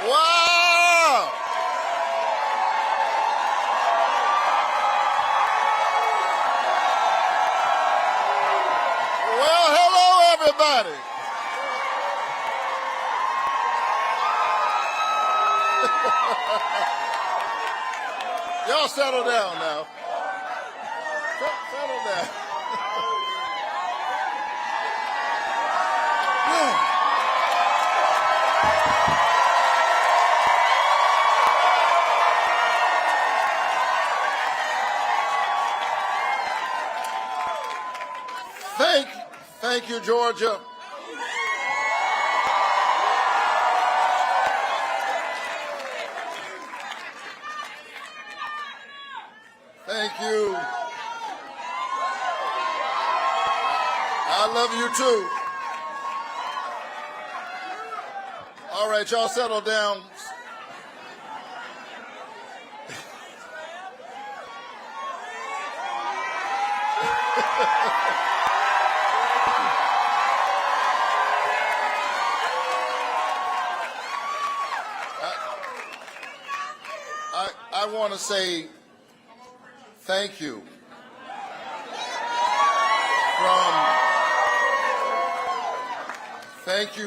Wow! Well, hello, everybody. Y'all settle down now. Settle down. Thank you, Georgia. Thank you. I love you too. All right, y'all settle down. I want to say thank you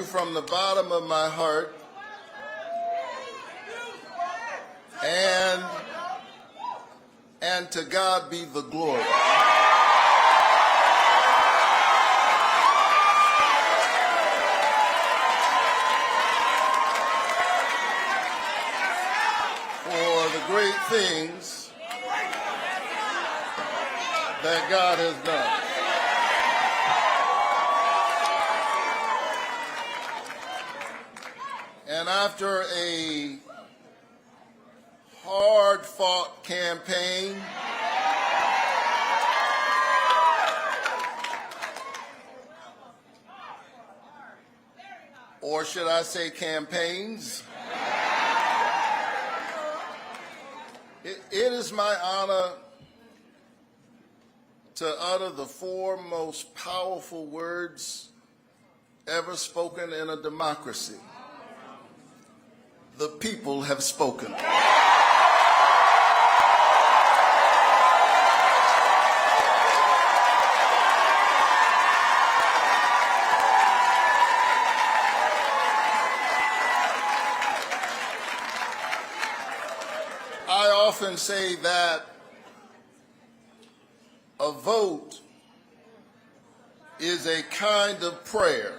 from the bottom of my heart, and to God be the glory. Great things that God has done. And after a hard-fought campaign, or should I say campaigns, it is my honor to utter the four most powerful words ever spoken in a democracy. The people have spoken. I often say that a vote is a kind of prayer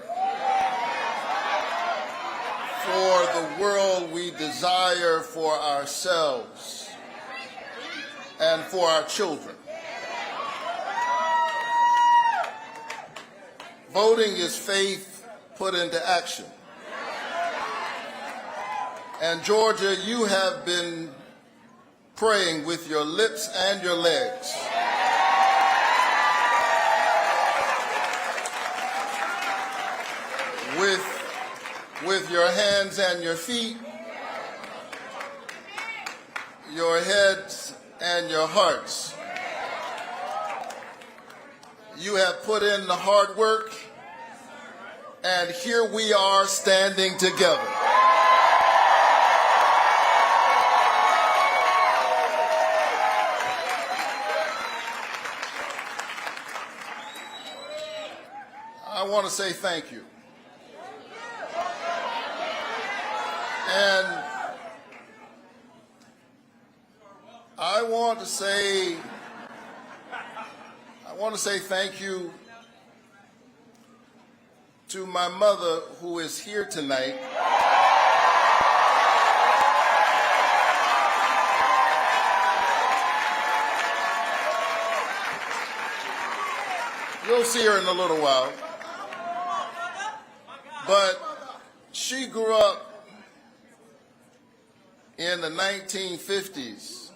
for the world we desire for ourselves and for our children. Voting is faith put into action. And Georgia, you have been praying with your lips and your legs. With your hands and your feet, your heads and your hearts. You have put in the hard work, and here we are standing together. I want to say thank you. And I want to say thank you to my mother, who is here tonight. You'll see her in a little while. But she grew up in the 1950s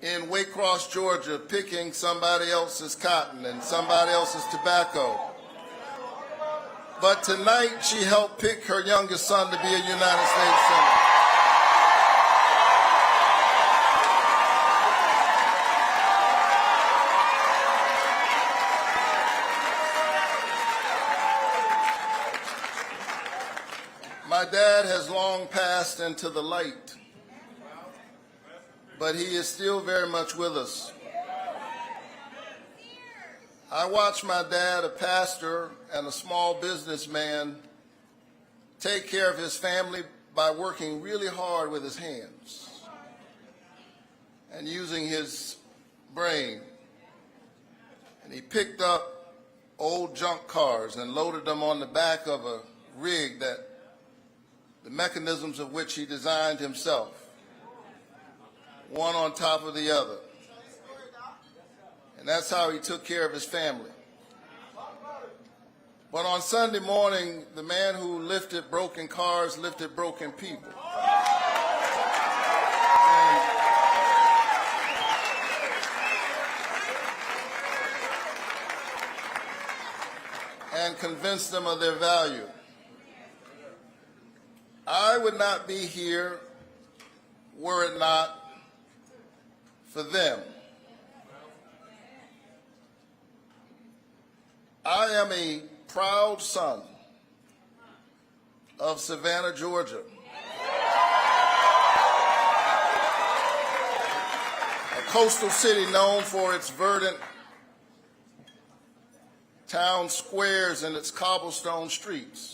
in Waycross, Georgia, picking somebody else's cotton and somebody else's tobacco. But tonight she helped pick her youngest son to be a United States Senator. My dad has long passed into the light, but he is still very much with us. I watched my dad, a pastor and a small businessman, take care of his family by working really hard with his hands and using his brain. And he picked up old junk cars and loaded them on the back of a rig that the mechanisms of which he designed himself, one on top of the other. And that's how he took care of his family. But on Sunday morning, the man who lifted broken cars lifted broken people. And convinced them of their value. I would not be here were it not for them. I am a proud son of Savannah, Georgia, a coastal city known for its verdant town squares and its cobblestone streets,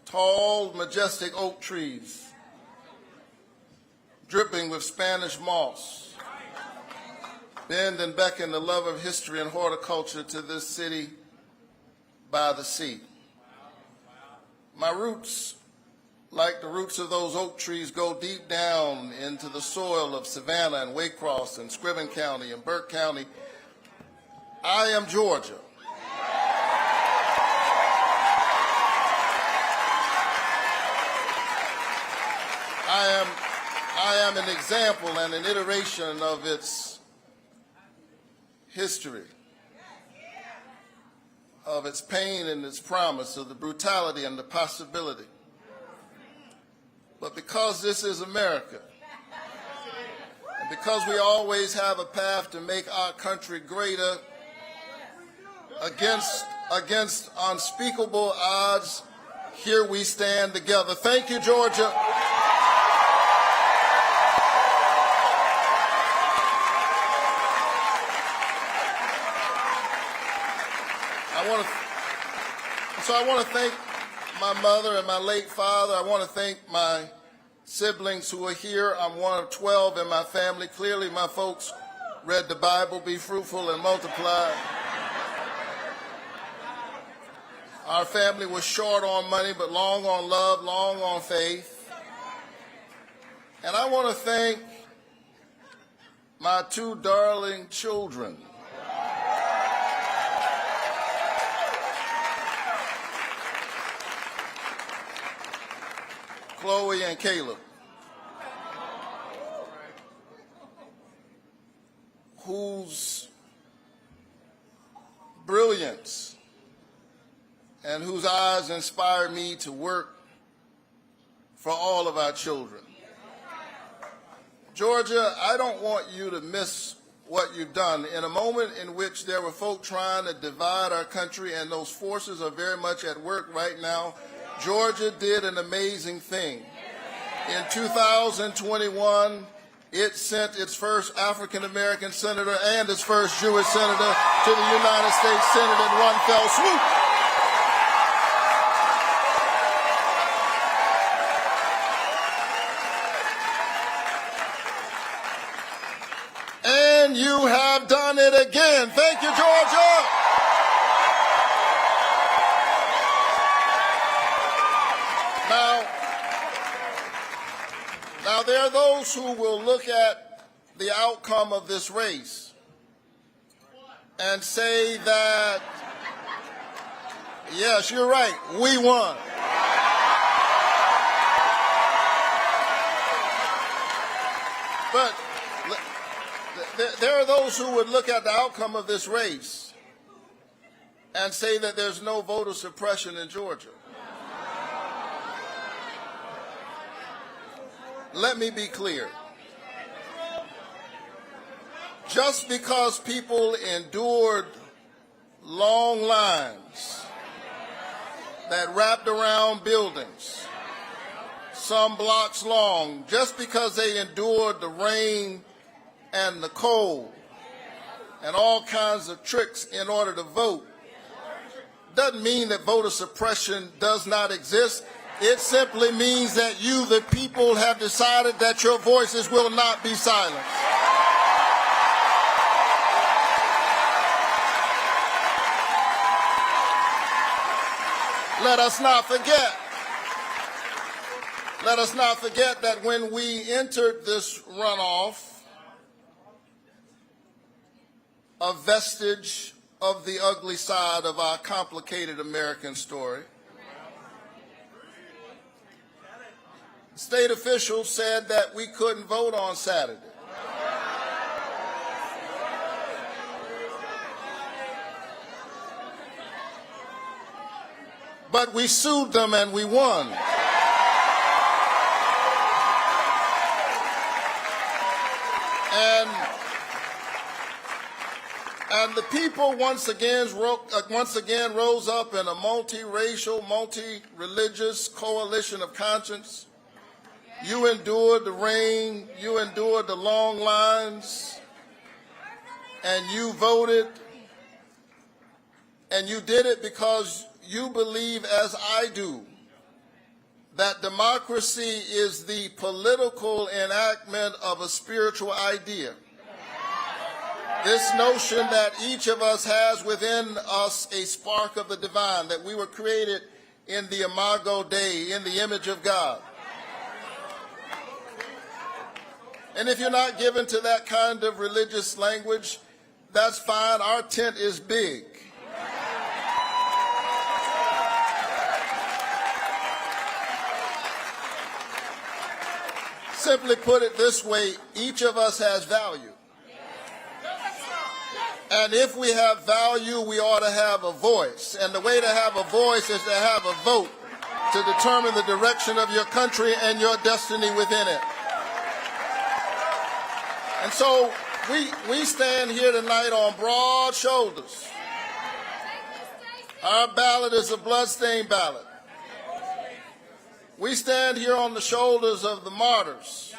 tall, majestic oak trees dripping with Spanish moss, bend and beckon the love of history and horticulture to this city by the sea. My roots, like the roots of those oak trees, go deep down into the soil of Savannah and Waycross and Scriven County and Burke County. I am Georgia. I am an example and an iteration of its history, of its pain and its promise, of the brutality and the possibility. But because this is America, and because we always have a path to make our country greater against unspeakable odds, here we stand together. Thank you, Georgia. I want to thank my mother and my late father. I want to thank my siblings who are here. I'm one of 12 in my family. Clearly, my folks read the Bible, be fruitful and multiply. Our family was short on money, but long on love, long on faith. And I want to thank my two darling children, Chloe and Caleb, whose brilliance and whose eyes inspired me to work for all of our children. Georgia, I don't want you to miss what you've done. In a moment in which there were folk trying to divide our country, and those forces are very much at work right now, Georgia did an amazing thing. In 2021, it sent its first African-American senator and its first Jewish senator to the United States Senate in one fell swoop. And you have done it again. Thank you, Georgia. Now, there are those who will look at the outcome of this race and say that, yes, you're right, we won. But there are those who would look at the outcome of this race and say that there's no voter suppression in Georgia. Let me be clear. Just because people endured long lines, that wrapped around buildings, some blocks long, just because they endured the rain and the cold and all kinds of tricks in order to vote, doesn't mean that voter suppression does not exist. It simply means that you, the people, have decided that your voices will not be silenced. Let us not forget that when we entered this runoff, a vestige of the ugly side of our complicated American story, state officials said that we couldn't vote on Saturday. But we sued them and we won. And the people once again rose up in a multiracial, multi-religious coalition of conscience. You endured the rain, you endured the long lines, and you voted, and you did it because you believe, as I do, that democracy is the political enactment of a spiritual idea. This notion that each of us has within us a spark of the divine, that we were created in the imago Dei, in the image of God. And if you're not given to that kind of religious language, that's fine. Our tent is big. Simply put it this way, each of us has value. And if we have value, we ought to have a voice. And the way to have a voice is to have a vote to determine the direction of your country and your destiny within it. And so we stand here tonight on broad shoulders. Our ballot is a bloodstained ballot. We stand here on the shoulders of the martyrs,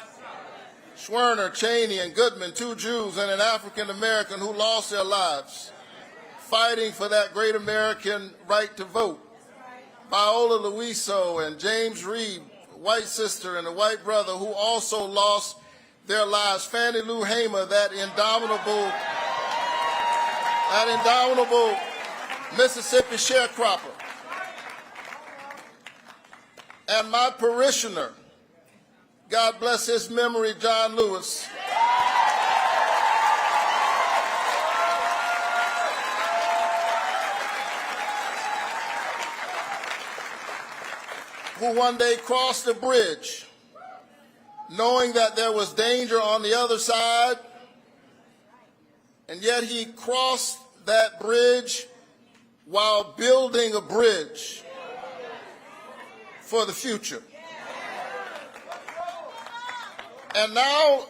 Schwerner, Cheney, and Goodman, two Jews and an African American who lost their lives fighting for that great American right to vote. Viola Luiso and James Reed, a white sister and a white brother who also lost their lives. Fannie Lou Hamer, that indomitable Mississippi sharecropper. And my parishioner, God bless his memory, John Lewis, who one day crossed a bridge knowing that there was danger on the other side, and yet he crossed that bridge while building a bridge for the future. And now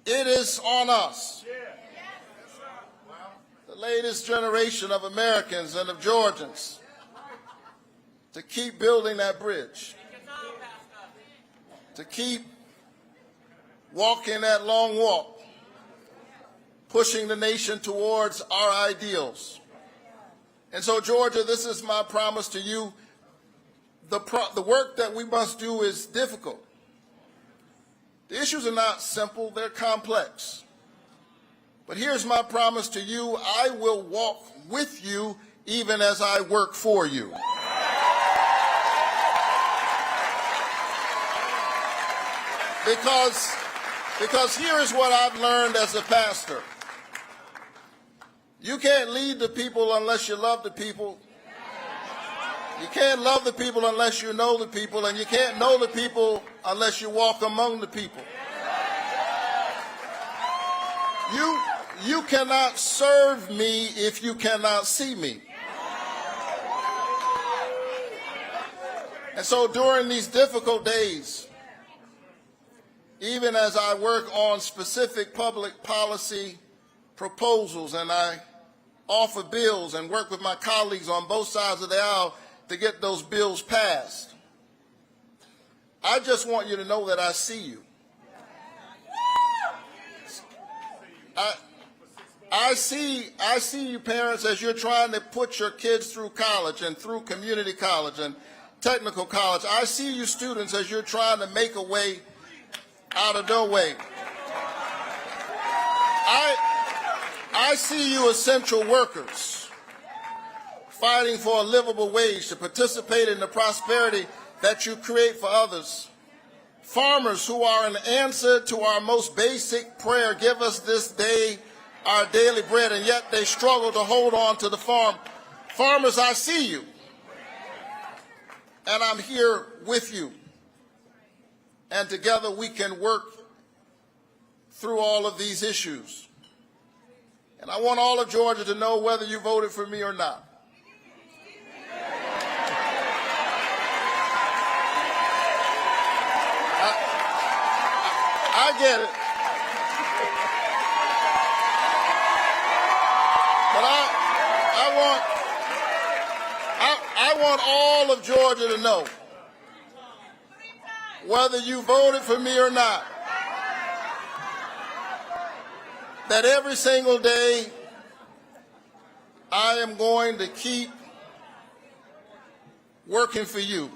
it is on us, the latest generation of Americans and of Georgians, to keep building that bridge, to keep walking that long walk, pushing the nation towards our ideals. And so, Georgia, this is my promise to you. The work that we must do is difficult. The issues are not simple, they're complex. But here's my promise to you: I will walk with you even as I work for you. Because here is what I've learned as a pastor. You can't lead the people unless you love the people. You can't love the people unless you know the people, and you can't know the people unless you walk among the people. You cannot serve me if you cannot see me. And so during these difficult days, even as I work on specific public policy proposals and I offer bills and work with my colleagues on both sides of the aisle to get those bills passed. I just want you to know that I see you. I see you parents as you're trying to put your kids through college and through community college and technical college. I see you students as you're trying to make a way out of no way. I see you essential workers fighting for a livable wage to participate in the prosperity that you create for others. Farmers who are an answer to our most basic prayer, give us this day our daily bread, and yet they struggle to hold on to the farm. Farmers, I see you, and I'm here with you. And together we can work through all of these issues. And I want all of Georgia to know whether you voted for me or not. I get it. But I want all of Georgia to know, whether you voted for me or not, that every single day I am going to keep working for you.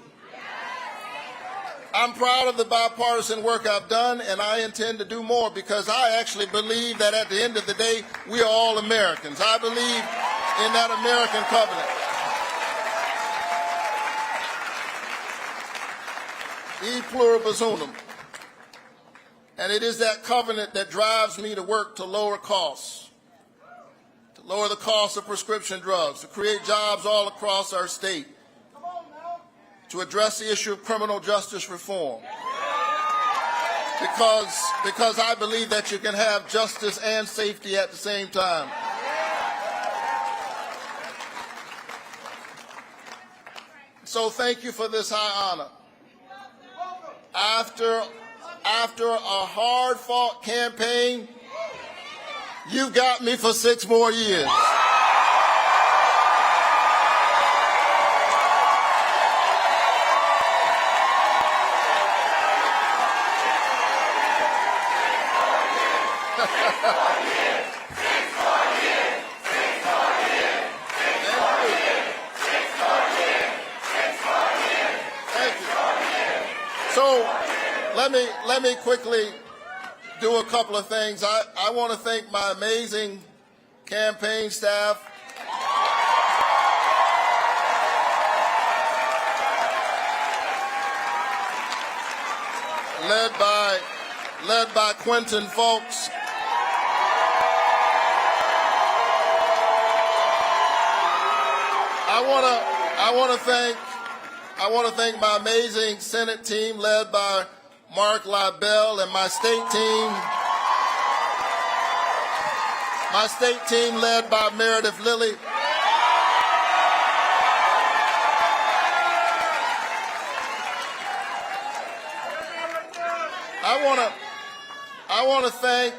I'm proud of the bipartisan work I've done, and I intend to do more because I actually believe that at the end of the day, we are all Americans. I believe in that American covenant. E pluribus unum. And it is that covenant that drives me to work to lower costs, to lower the cost of prescription drugs, to create jobs all across our state, to address the issue of criminal justice reform. Because I believe that you can have justice and safety at the same time. So thank you for this high honor. After a hard-fought campaign, you got me for 6 more years. So let me quickly do a couple of things. I want to thank my amazing campaign staff. Led by Quentin Folks. I want to thank my amazing Senate team led by Mark Libel and my state team led by Meredith Lilly. I want to thank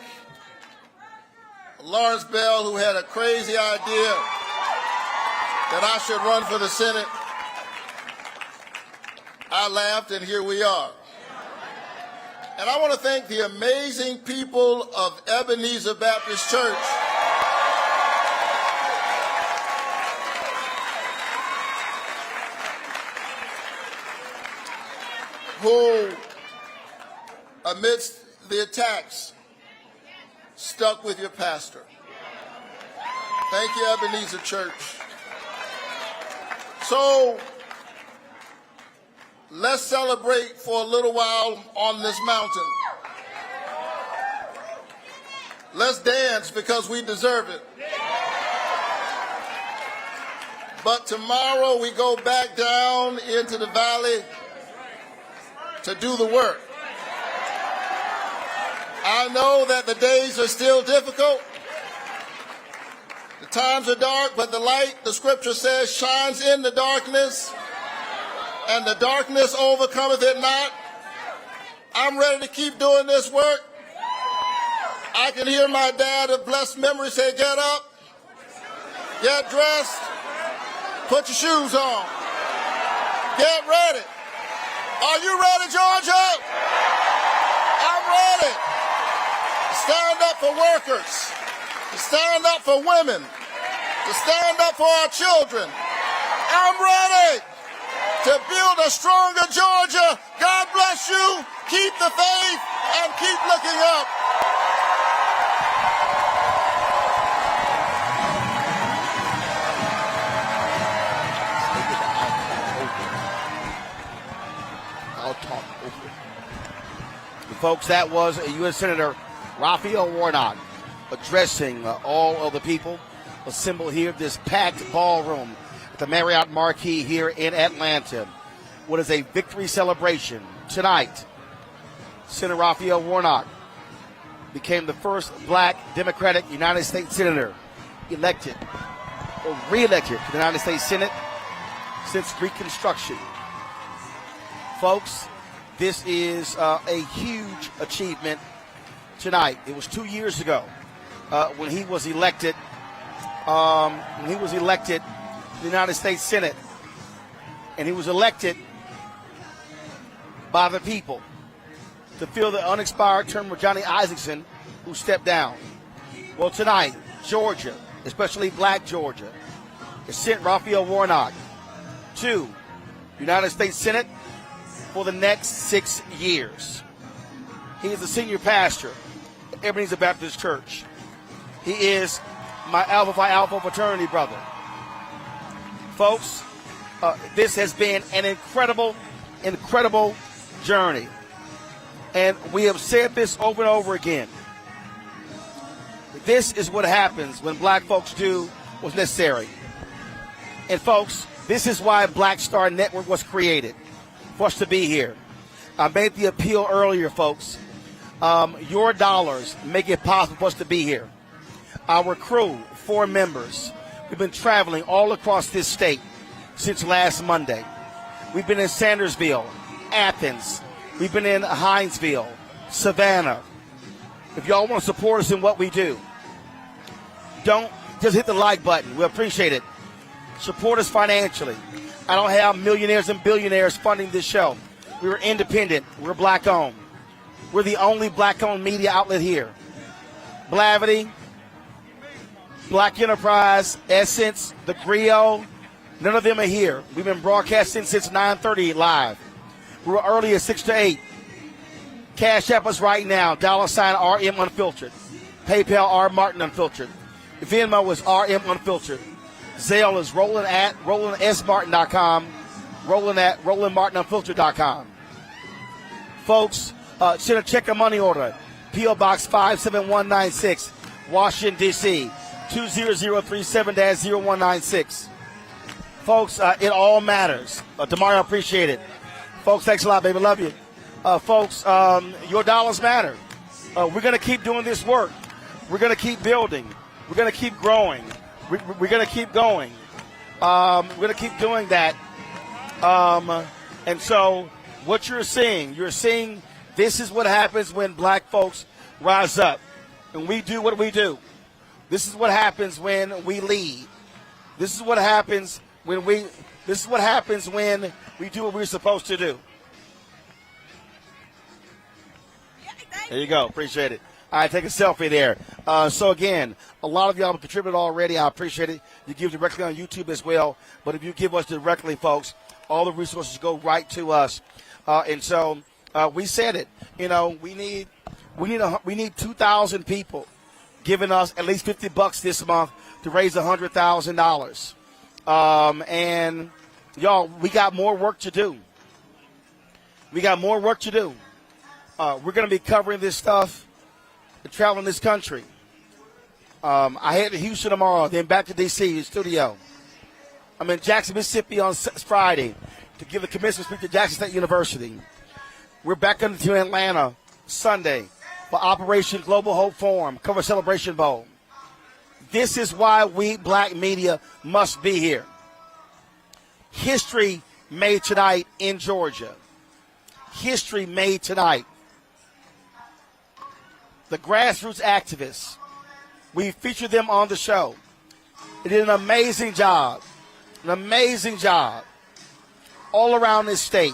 Lawrence Bell, who had a crazy idea that I should run for the Senate. I laughed, and here we are. And I want to thank the amazing people of Ebenezer Baptist Church who, amidst the attacks, stuck with your pastor. Thank you, Ebenezer Church. So let's celebrate for a little while on this mountain. Let's dance because we deserve it. But tomorrow we go back down into the valley to do the work. I know that the days are still difficult. The times are dark, but the light, the scripture says, shines in the darkness, and the darkness overcometh it not. I'm ready to keep doing this work. I can hear my dad of blessed memory say, get up, Get dressed. Put your shoes on. Get ready. Are you ready, Georgia? I'm ready. Stand up for workers. To stand up for women. To stand up for our children. I'm ready to build a stronger Georgia. God bless you. Keep the faith and keep looking up. I'll talk over. Folks, that was U.S. Senator Raphael Warnock addressing all of the people assembled here at this packed ballroom at the Marriott Marquis here in Atlanta. What is a victory celebration tonight? Senator Raphael Warnock became the first black Democratic United States Senator elected or re-elected to the United States Senate since Reconstruction. Folks, this is a huge achievement tonight. It was 2 years ago when he was elected. To the United States Senate, and he was elected by the people to fill the unexpired term of Johnny Isakson, who stepped down. Well, tonight, Georgia, especially black Georgia, has sent Raphael Warnock to the United States Senate for the next 6 years. He is the senior pastor at Ebenezer Baptist Church. He is my Alpha Phi Alpha fraternity brother. Folks, this has been an incredible journey. And we have said this over and over again. This is what happens when black folks do what's necessary. And folks, this is why Black Star Network was created, for us to be here. I made the appeal earlier, folks. Your dollars make it possible for us to be here. Our crew, 4 members, we've been traveling all across this state since last Monday. We've been in Sandersville, Athens. We've been in Hinesville, Savannah. If y'all want to support us in what we do, don't just hit the like button. We appreciate it. Support us financially. I don't have millionaires and billionaires funding this show. We're independent. We're black-owned. We're the only black-owned media outlet here. Blavity, Black Enterprise, Essence, The Griot, none of them are here. We've been broadcasting since 9:30 live. We were early at 6 to 8. Cash App us right now, $ RM Unfiltered. PayPal R Martin Unfiltered. Venmo is RM Unfiltered. Zelle is Roland at RolandSMartin.com. Roland at RolandMartinUnfiltered.com. Folks, send a check or money order. P.O. Box 57196, Washington, D.C. 20037-0196. Folks, it all matters. Demario, appreciate it. Folks, thanks a lot, baby. Love you. Folks, your dollars matter. We're going to keep doing this work. We're going to keep building. We're going to keep growing. We're going to keep going. We're going to keep doing that. And so what you're seeing this is what happens when black folks rise up and we do what we do. This is what happens when we lead. This is what happens when we do what we're supposed to do. There you go. Appreciate it. All right, take a selfie there. So, again, a lot of y'all have contributed already. I appreciate it. You give directly on YouTube as well. But if you give us directly, folks, all the resources go right to us. And so we said it. You know, we need 2,000 people giving us at least $50 this month to raise $100,000. And, y'all, we got more work to do. We're going to be covering this stuff and traveling this country. I head to Houston tomorrow, then back to D.C., studio. I'm in Jackson, Mississippi on Friday to give the commencement speech at Jackson State University. We're back into Atlanta Sunday for Operation Global Hope Forum, Cover Celebration Bowl. This is why we black media must be here. History made tonight in Georgia. History made tonight. The grassroots activists, we feature them on the show. They did an amazing job all around this state,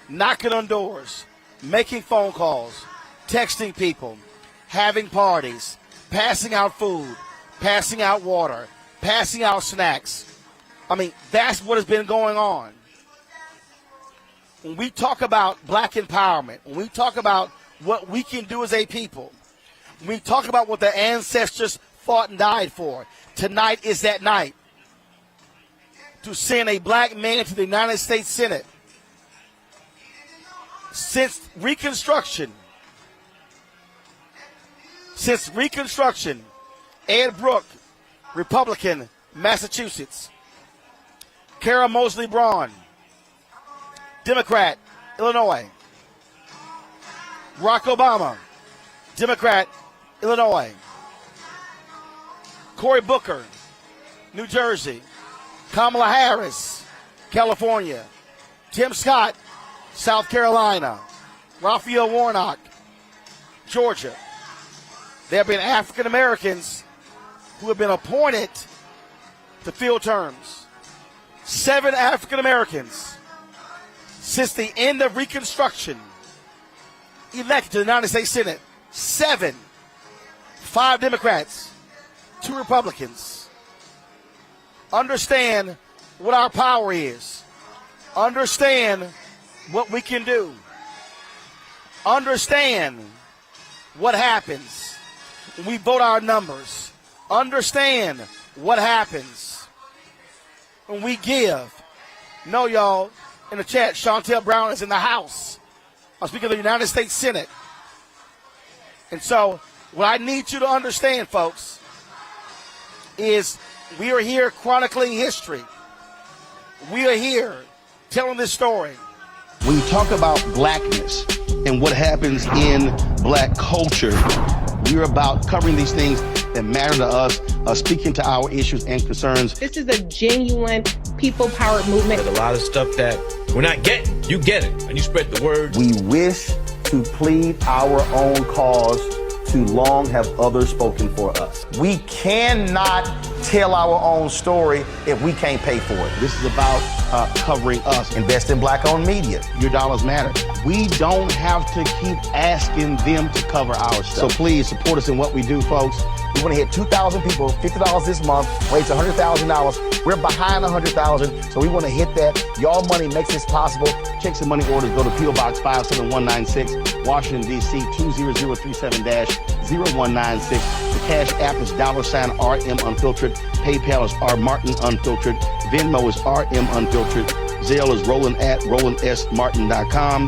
knocking on doors, making phone calls, texting people, having parties, passing out food, passing out water, passing out snacks. I mean, that's what has been going on. When we talk about black empowerment, when we talk about what we can do as a people, when we talk about what the ancestors fought and died for, tonight is that night to send a black man to the United States Senate. Since Reconstruction, Ed Brooke, Republican, Massachusetts. Kara Mosley Braun, Democrat, Illinois. Barack Obama, Democrat, Illinois. Cory Booker, New Jersey. Kamala Harris, California. Tim Scott, South Carolina. Raphael Warnock, Georgia. There have been African Americans who have been appointed to fill terms. 7 African Americans since the end of Reconstruction elected to the United States Senate. 7. 5 Democrats, 2 Republicans. Understand what our power is. Understand what we can do. Understand what happens when we vote our numbers. Understand what happens when we give. No, y'all, in the chat, Chantel Brown is in the House. I'm speaking of the United States Senate. And so what I need you to understand, folks, is we are here chronicling history. We are here telling this story. When you talk about blackness and what happens in black culture, we're about covering these things that matter to us, speaking to our issues and concerns. This is a genuine people-powered movement. There's a lot of stuff that we're not getting. You get it, and you spread the word. We wish to plead our own cause. Too long have others spoken for us. We cannot tell our own story if we can't pay for it. This is about covering us. Invest in black-owned media. Your dollars matter. We don't have to keep asking them to cover our stuff. So please support us in what we do, folks. We want to hit 2,000 people, $50 this month, raise $100,000. We're behind 100,000, so we want to hit that. Y'all money makes this possible. Checks and money orders go to P.O. Box 57196, Washington, D.C. 20037-0196. The Cash App is $RM Unfiltered. PayPal is R Martin Unfiltered. Venmo is RM Unfiltered. Zelle is Roland at RolandSMartin.com.